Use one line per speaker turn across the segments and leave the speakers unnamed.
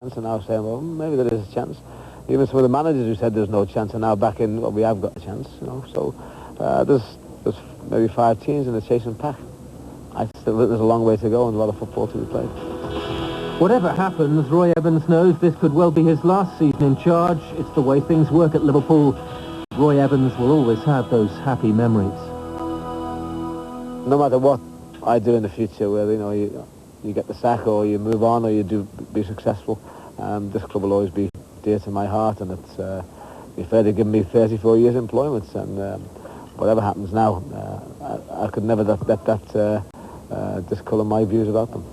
And now saying, well, maybe there is a chance. Even some of the managers who said there's no chance are now back in, well, we have got a chance, you know. So there's maybe 5 teams in the chasing pack. I still think there's a long way to go and a lot of football to be played.
Whatever happens, Roy Evans knows this could well be his last season in charge. It's the way things work at Liverpool. Roy Evans will always have those happy memories.
No matter what I do in the future, whether you get the sack or you move on or you do be successful, this club will always be dear to my heart, and it's be fair to give me 34 years employment, and whatever happens now, I could never let that discolour my views about them.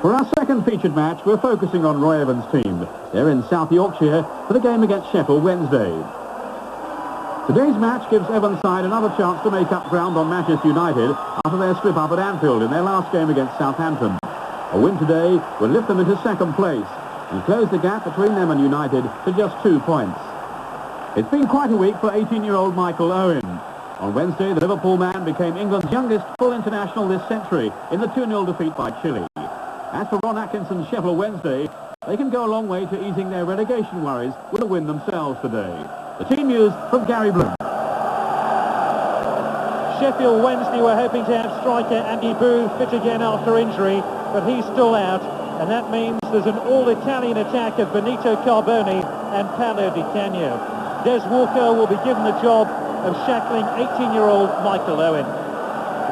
For our second featured match, we're focusing on Roy Evans' team. They're in South Yorkshire for the game against Sheffield Wednesday. Today's match gives Evans' side another chance to make up ground on Manchester United after their slip up at Anfield in their last game against Southampton. A win today will lift them into second place and close the gap between them and United to just 2 points. It's been quite a week for 18-year-old Michael Owen. On Wednesday, the Liverpool man became England's youngest full international this century in the 2-0 defeat by Chile. As for Ron Atkinson's Sheffield Wednesday, they can go a long way to easing their relegation worries with a win themselves today. The team news from Gary Bloom.
Sheffield Wednesday were hoping to have striker Andy Booth fit again after injury, but he's still out, and that means there's an all-Italian attack of Benito Carboni and Paolo Di Canio. Des Walker will be given the job of shackling 18-year-old Michael Owen.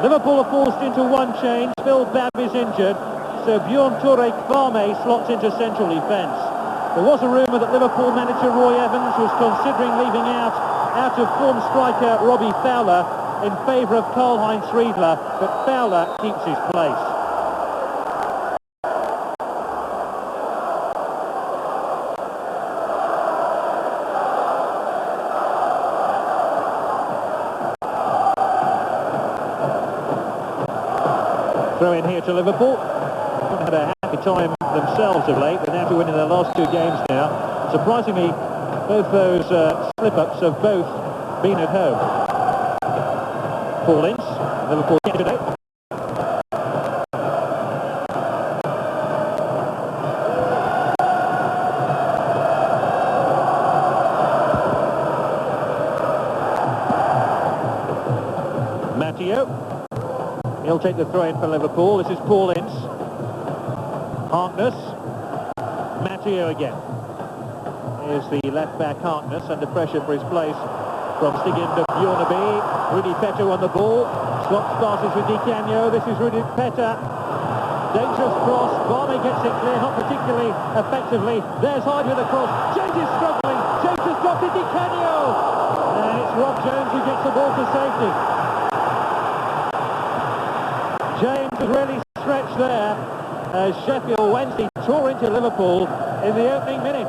Liverpool are forced into one change. Phil Babb is injured, so Bjorn Tore Kvarme slots into central defence. There was a rumour that Liverpool manager Roy Evans was considering leaving out-of-form striker Robbie Fowler in favour of Karl-Heinz Riedler, but Fowler keeps his place. Throw in here to Liverpool. Haven't had a happy time themselves of late, but after winning their last 2 games now, surprisingly, both those slip-ups have both been at home. Ball in, Liverpool today. Matteo. He'll take the throw-in for Liverpool. This is Paul Ince. Harkness. Matteo again. Here's the left-back Harkness under pressure for his place from Stigin to Bjornaby. Rudi Petto on the ball. Swaps passes with Di Canio. This is Rudi Petto. Dangerous cross. Barney gets it clear, not particularly effectively. There's Hyde with a cross. James is struggling. James has dropped it. Di Canio. And it's Rob Jones who gets the ball to safety. James was really stretched there as Sheffield Wednesday tore into Liverpool in the opening minute.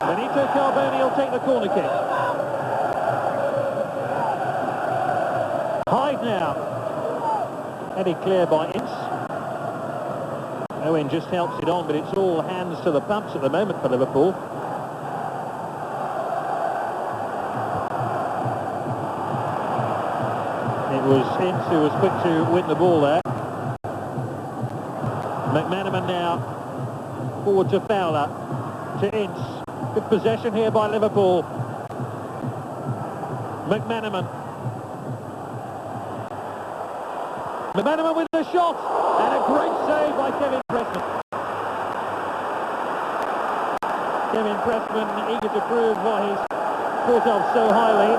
Benito Carboni will take the corner kick. Hyde now. Headed clear by Ince. Owen just helps it on, but it's all hands to the pumps at the moment for Liverpool. It was Ince who was quick to win the ball there. McManaman now forward to Fowler, to Ince. Good possession here by Liverpool. McManaman with the shot, and a great save by Kevin Pressman. Kevin Pressman eager to prove what he's thought of so highly.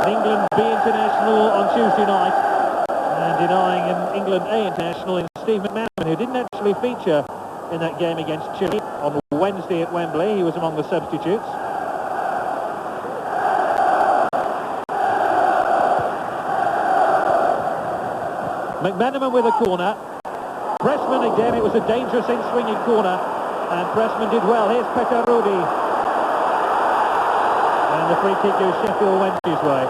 England B international on Tuesday night, and denying an England A international in Steve McManaman, who didn't actually feature in that game against Chile on Wednesday at Wembley. He was among the substitutes. McManaman with a corner. Pressman again. It was a dangerous in-swinging corner, and Pressman did well. Here's Petarudi. And the free kick goes Sheffield Wednesday's way.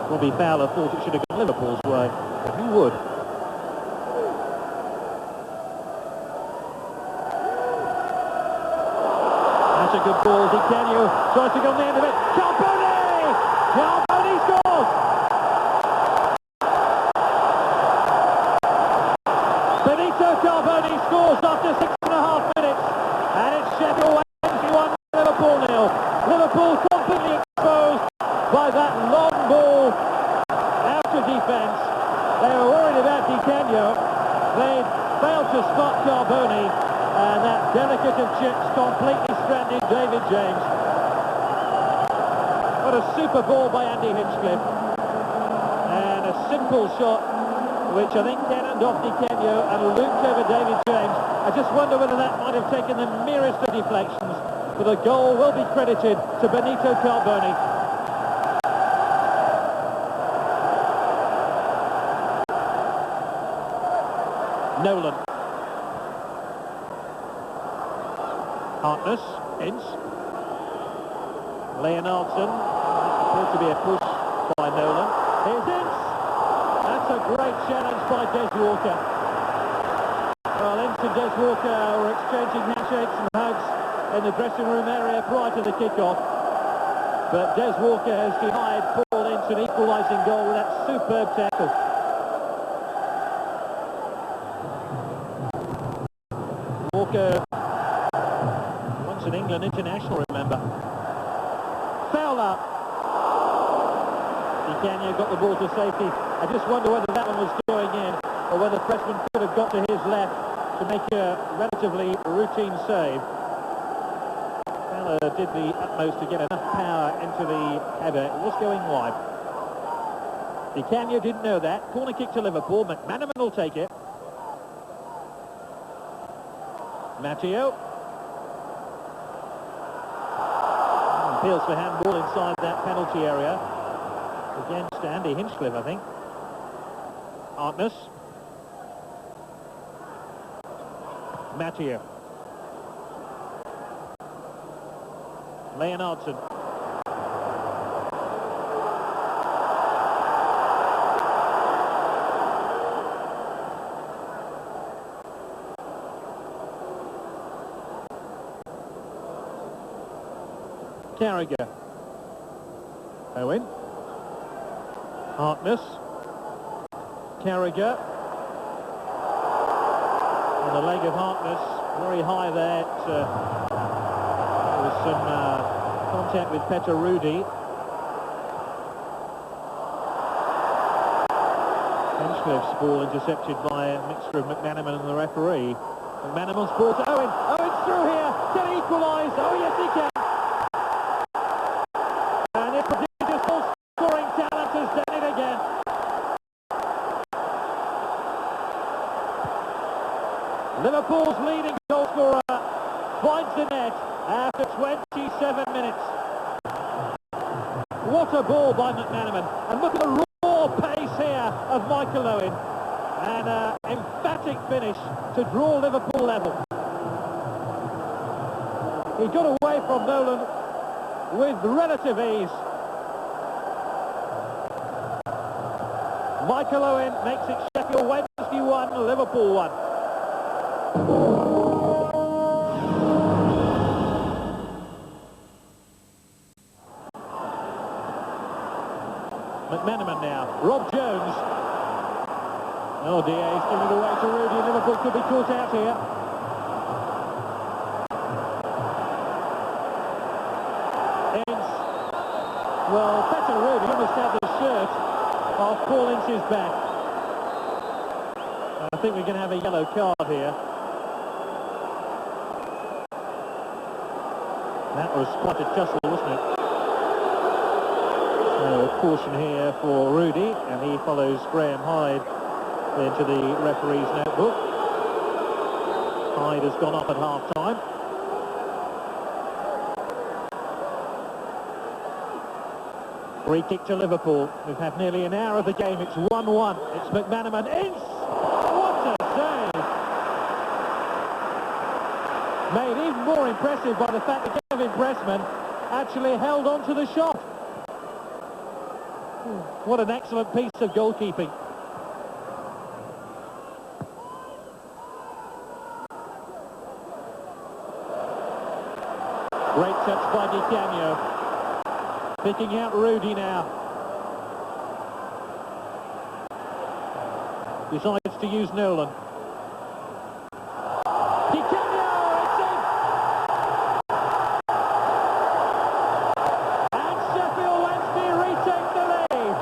Robbie Fowler thought it should have gone Liverpool's way, but who would? That's a good ball Here's Di Canio, tries to go on the end of it. Carboni! Carboni scores! Benito Carboni scores after 6.5 minutes. And it's Sheffield Wednesday 1, Liverpool 0. Liverpool completely exposed by that long ball out of defence. They were worried about Di Canio. They failed to spot Carboni, and that delicate of chips completely stranded David James. What a super ball by Andy Hinchcliffe. And a simple shot, which I think cannoned off Di Canio and looped over David James. I just wonder whether that might have taken the merest of deflections, but the goal will be credited to Benito Carboni. Nolan. Hartness, Ince. Leonardson. Appears to be a push by Nolan. Here's Ince. That's a great challenge by Des Walker. Well, Ince and Des Walker were exchanging handshakes and hugs in the dressing room area prior to the kickoff. But Des Walker has denied Paul Ince an equalising goal with that superb tackle. Walker, once an England international, remember. Fowler. Di Canio got the ball to safety. I just wonder whether that one was going in, or whether Pressman could have got to his left to make a relatively routine save. Fowler did the utmost to get enough power into the header. It was going wide. Di Canio didn't know that. Corner kick to Liverpool. McManaman will take it. Matteo. Appeals for handball inside that penalty area against Andy Hinchcliffe, I think. Hartness. Matteo. Leonardson. Carragher. Owen. Hartness. Carragher. On the leg of Hartness, very high there. There was some contact with Peter Rudy. Hinchcliffe's ball intercepted by a mixture of McManaman and the referee. McManaman's ball to Owen. Owen's through here. Can he equalise? Oh yes, he can. And the prodigious goal-scoring talent has done it again. Liverpool's leading goalscorer finds the net after 27 minutes. What a ball by McManaman. And look at the raw pace here of Michael Owen. And an emphatic finish to draw Liverpool level. He got away from Nolan with relative ease. Michael Owen makes it Sheffield Wednesday 1, Liverpool 1. McManaman now. Rob Jones. Oh dear, he's giving it away to Rudy. Liverpool could be caught out here. Well, Peter Rudy almost had the shirt off Paul Ince's back. I think we're going to have a yellow card here. That was quite a tussle, wasn't it? So a caution here for Rudy, and he follows Graham Hyde into the referee's notebook. Hyde has gone off at half-time. Free kick to Liverpool. We've had nearly an hour of the game. It's 1-1. It's McManaman. Ince! What a save! Made even more impressive by the fact that Kevin Pressman actually held on to the shot. What an excellent piece of goalkeeping. Great touch by Di Canio. Picking out Rudy now. Decides to use Nolan. Di Canio, it's in! And Sheffield Wednesday retake the lead.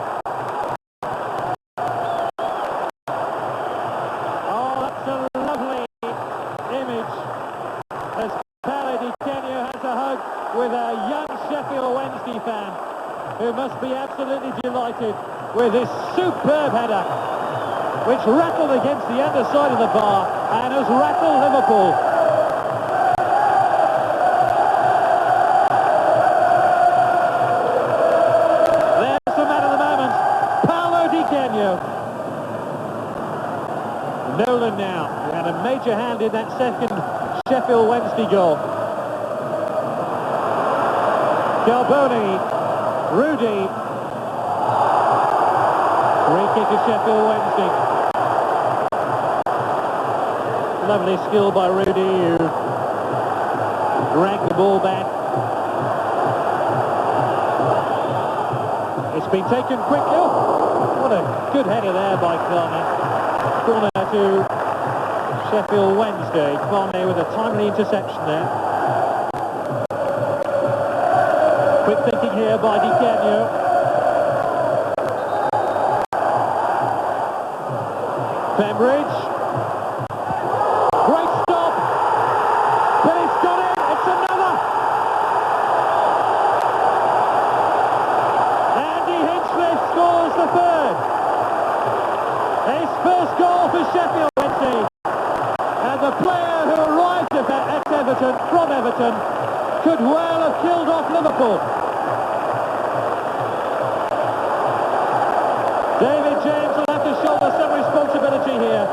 Oh, that's a lovely image as Di Canio has a hug with a young Sheffield Wednesday fan who must be absolutely delighted with this superb header, which rattled against the underside of the bar and has rattled Liverpool. There's the man of the moment, Di Canio. Nolan now, who had a major hand in that second Sheffield Wednesday goal. Carboni, Rudy. Free kick to Sheffield Wednesday. Lovely skill by Rudy, who dragged the ball back. It's been taken quickly. Oh, what a good header there by Carney. Corner to Sheffield Wednesday. Carney with a timely interception there. Quick thinking here by Di Canio. Pembridge. Great stop. But it's got it. It's another. Andy Hinchcliffe scores the third. His first goal for Sheffield Wednesday. And the player who arrived at Everton, from Everton, could well have killed off Liverpool. David James will have to shoulder some responsibility here.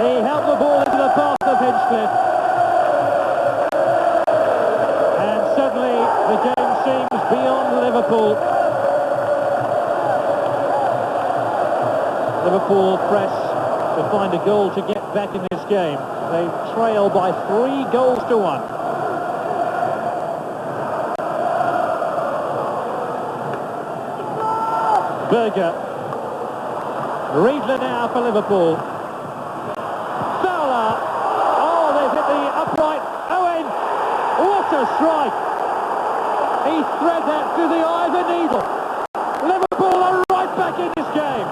He helped the ball into the path of Hinchcliffe. And suddenly the game seems beyond Liverpool. Liverpool press to find a goal to get back in this game. They trail by 3 goals to 1. Berger. Riedler now for Liverpool. Fowler. Oh, they've hit the upright. Owen. What a strike. He thread that through the eye of a needle. Liverpool are right back in this game.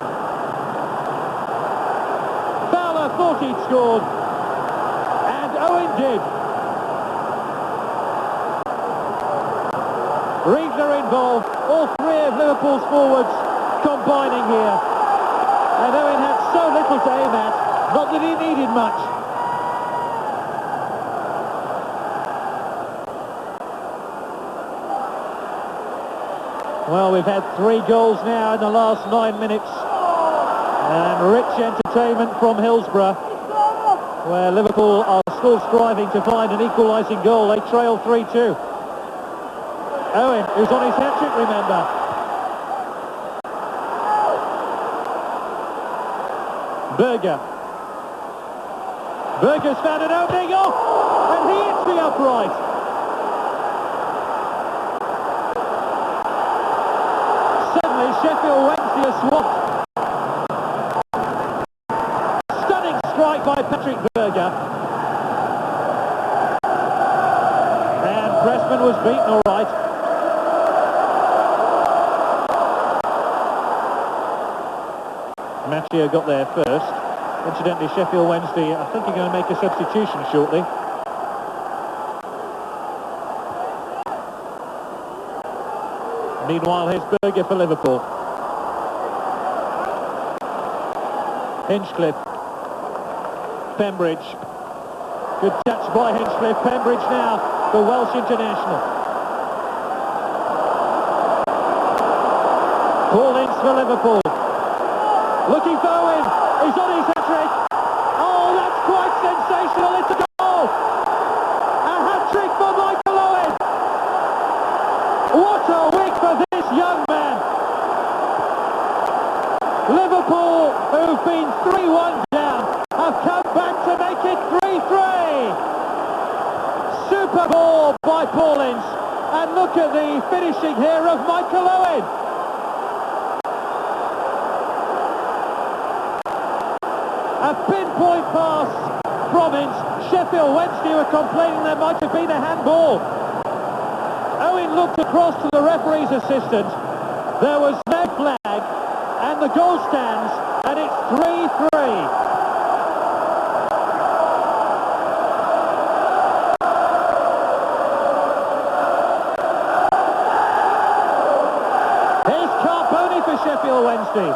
Fowler thought he'd scored. And Owen did. Riedler involved. All 3 of Liverpool's forwards combining here, and Owen had so little to aim at, not that he needed much. Well, we've had 3 goals now in the last 9 minutes, and rich entertainment from Hillsborough, where Liverpool are still striving to find an equalising goal. They trail 3-2. Owen, who's on his hat-trick, remember. Berger. Berger's found an opening, and he hits the upright. Suddenly Sheffield Wednesday are swamped. Stunning strike by Patrick Berger. And Pressman was beaten all right. Macchio got there first. Incidentally, Sheffield Wednesday, I think, are going to make a substitution shortly. Meanwhile, here's Berger for Liverpool. Hinchcliffe. Pembridge. Good touch by Hinchcliffe. Pembridge now, the Welsh international. Paul Ince for Liverpool. Looking for Owen. He's on his hat-trick. Oh, that's quite sensational. It's a goal. A hat-trick for Michael Owen. What a week for this young man. Liverpool, who've been 3-1 down, have come back to make it 3-3. Super ball by Paulins. And look at the finishing here of Michael Owen. A pinpoint pass from Ince. Sheffield Wednesday were complaining there might have been a handball. Owen looked across to the referee's assistant. There was no flag, and the goal stands, and it's 3-3. For Sheffield Wednesday,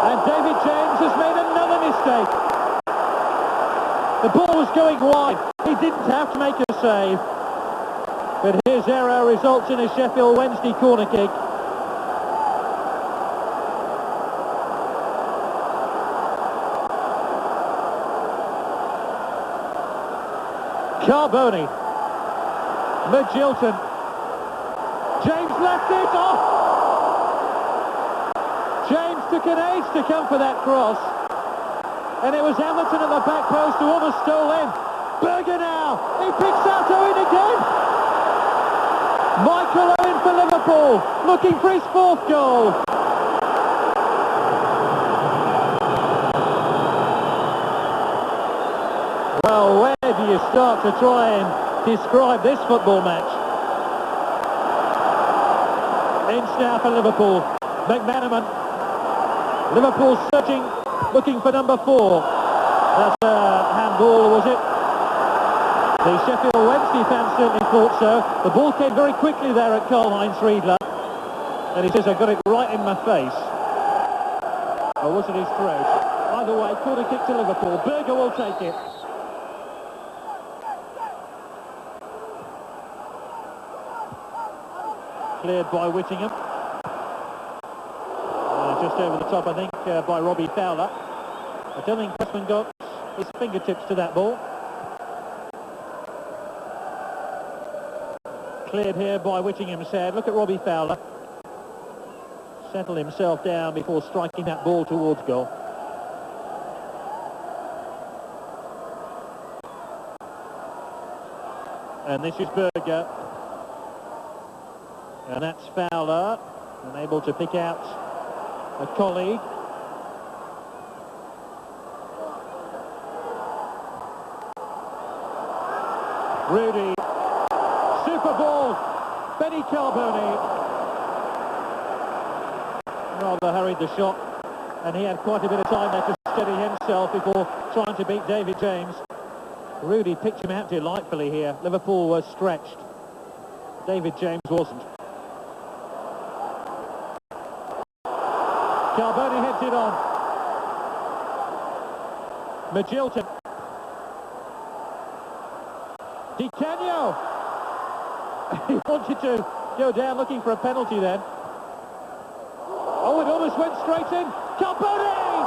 and David James has made another mistake. The ball was going wide, he didn't have to make a save, but his error results in a Sheffield Wednesday corner kick. Carboni, Magilton, James left it off. James took an age to come for that cross, and it was Hamilton at the back post who almost stole in. Berger now, he picks out Owen again. Michael Owen for Liverpool, looking for his fourth goal. Well, where do you start to try and describe this football match? Ince now for Liverpool, McManaman. Liverpool searching, looking for number 4. That's a handball, was it? The Sheffield Wednesday fans certainly thought so. The ball came very quickly there at Karl-Heinz Riedler. And he says, I got it right in my face. Or was it his throat? Either way, corner kick to Liverpool. Berger will take it. Cleared by Whittingham. Just over the top, I think, by Robbie Fowler. I don't think Pressman got his fingertips to that ball. Cleared here by Whittingham's head. Look at Robbie Fowler. Settle himself down before striking that ball towards goal. And this is Berger. And that's Fowler, unable to pick out a colleague. Rudy, super ball, Benny Carboni. Rather hurried the shot, and he had quite a bit of time there to steady himself before trying to beat David James. Rudy picked him out delightfully here. Liverpool was stretched. David James wasn't. Carboni heads it on. Magilton. Di Canio. He wanted to go down looking for a penalty then. Oh, it almost went straight in. Carboni!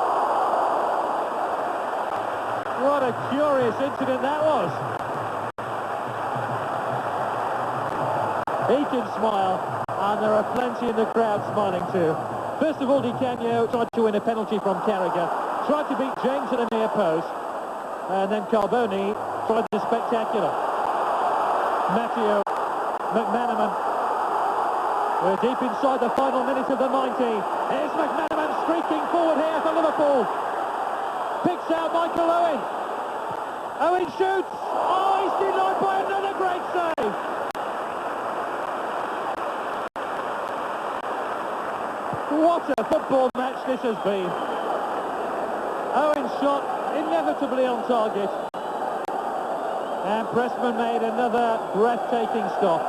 What a curious incident that was. He can smile, and there are plenty in the crowd smiling too. First of all, Di Canio tried to win a penalty from Carragher, tried to beat James at the near post, and then Carboni tried the spectacular. Matteo McManaman. We're deep inside the final minute of the 90. Here's McManaman streaking forward here for Liverpool. Picks out Michael Owen. Owen shoots. Oh, he's denied by another great save. What a football match this has been. Owen's shot inevitably on target. And Pressman made another breathtaking stop.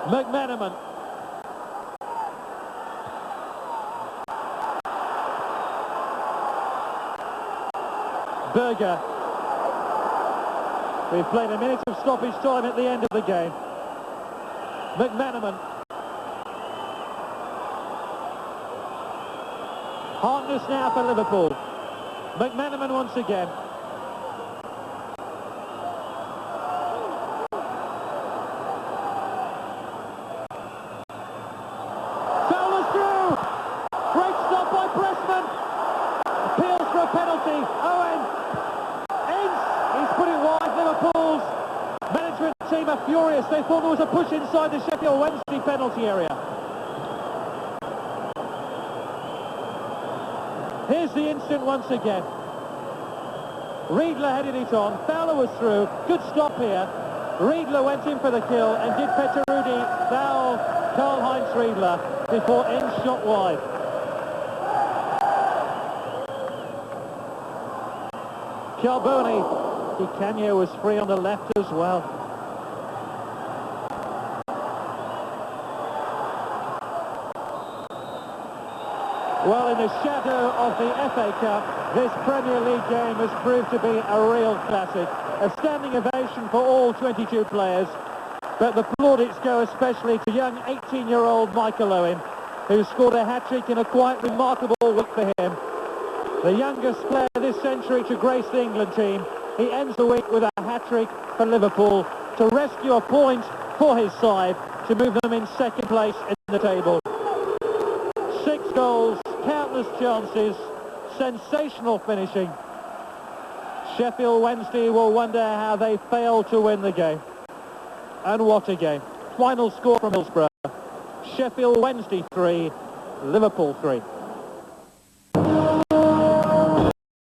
McManaman. Berger. We've played a minute of stoppage time at the end of the game. McManaman. Harkness now for Liverpool. McManaman once again. Fowler's through! Great stop by Pressman. Appeals for a penalty. furious. They thought there was a push inside the Sheffield Wednesday penalty area. Here's the instant once again. Riedler headed it on. Fowler was through. Good stop here. Riedler went in for the kill, and did Petterudi foul Karl-Heinz Riedler before end shot wide. Carboni. Di Canio was free on the left as well. Well, in the shadow of the FA Cup, this Premier League game has proved to be a real classic. A standing ovation for all 22 players, but the plaudits go especially to young 18-year-old Michael Owen, who scored a hat-trick in a quite remarkable week for him. The youngest player this century to grace the England team. He ends the week with a hat-trick for Liverpool to rescue a point for his side to move them in second place in the table. 6 goals, countless chances, sensational finishing. Sheffield Wednesday will wonder how they failed to win the game. And what a game. Final score from Hillsborough. Sheffield Wednesday 3, Liverpool 3.